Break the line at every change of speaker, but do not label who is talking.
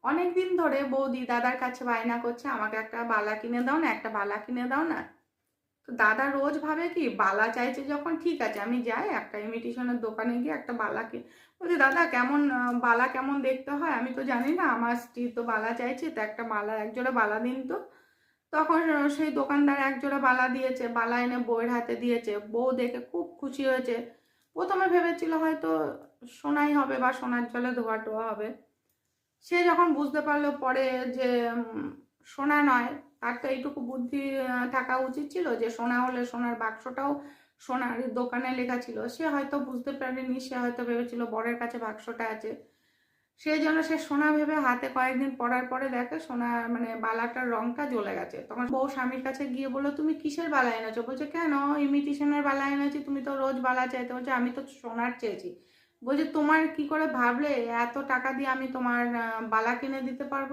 অনেক দিন ধরে বৌদি দাদার কাছে বায়না করছে, আমাকে একটা বালা কিনে দাও না, একটা বালা কিনে দাও না। তো দাদা রোজ ভাবে কি, বালা চাইছে যখন, ঠিক আছে আমি যাই একটা ইমিটেশনের দোকানে গিয়ে একটা বালা বলছি দাদা কেমন বালা কেমন দেখতে হয় আমি তো জানি না, আমার স্ত্রী তো বালা চাইছে, তো একটা বালা একজোড়া বালা দিন তো। তখন সেই দোকানদার একজোড়া বালা দিয়েছে, বালা এনে বউয়ের হাতে দিয়েছে। বউ দেখে খুব খুশি হয়েছে। প্রথমে ভেবেছিল হয়তো সোনাই হবে বা সোনার জলে ধোয়া টোয়া হবে। সে যখন বুঝতে পারলো পরে যে সোনা নয়, তার তো এইটুকু বুদ্ধি থাকা উচিত ছিল যে সোনা হলে সোনার বাক্সটাও সোনার দোকানে লেখা ছিল। সে হয়তো বুঝতে পারেনি, সে হয়তো ভেবেছিল বরের কাছে বাক্সটা আছে, সেই জন্য সে সোনা ভেবে হাতে কয়েকদিন পরার পরে দেখে সোনা মানে বালাটার রংটা জ্বলে গেছে। তখন বউ স্বামীর কাছে গিয়ে বললো, তুমি কিসের বালা এনেছো? বলছে কেন, ইমিটেশনের বালা এনেছি, তুমি তো রোজ বালা চাইতে। বলছে আমি তো সোনার চেয়েছি। বলছে তোমার কি করে ভাবলে এত টাকা দিয়ে আমি তোমার বালা কিনে দিতে পারবো?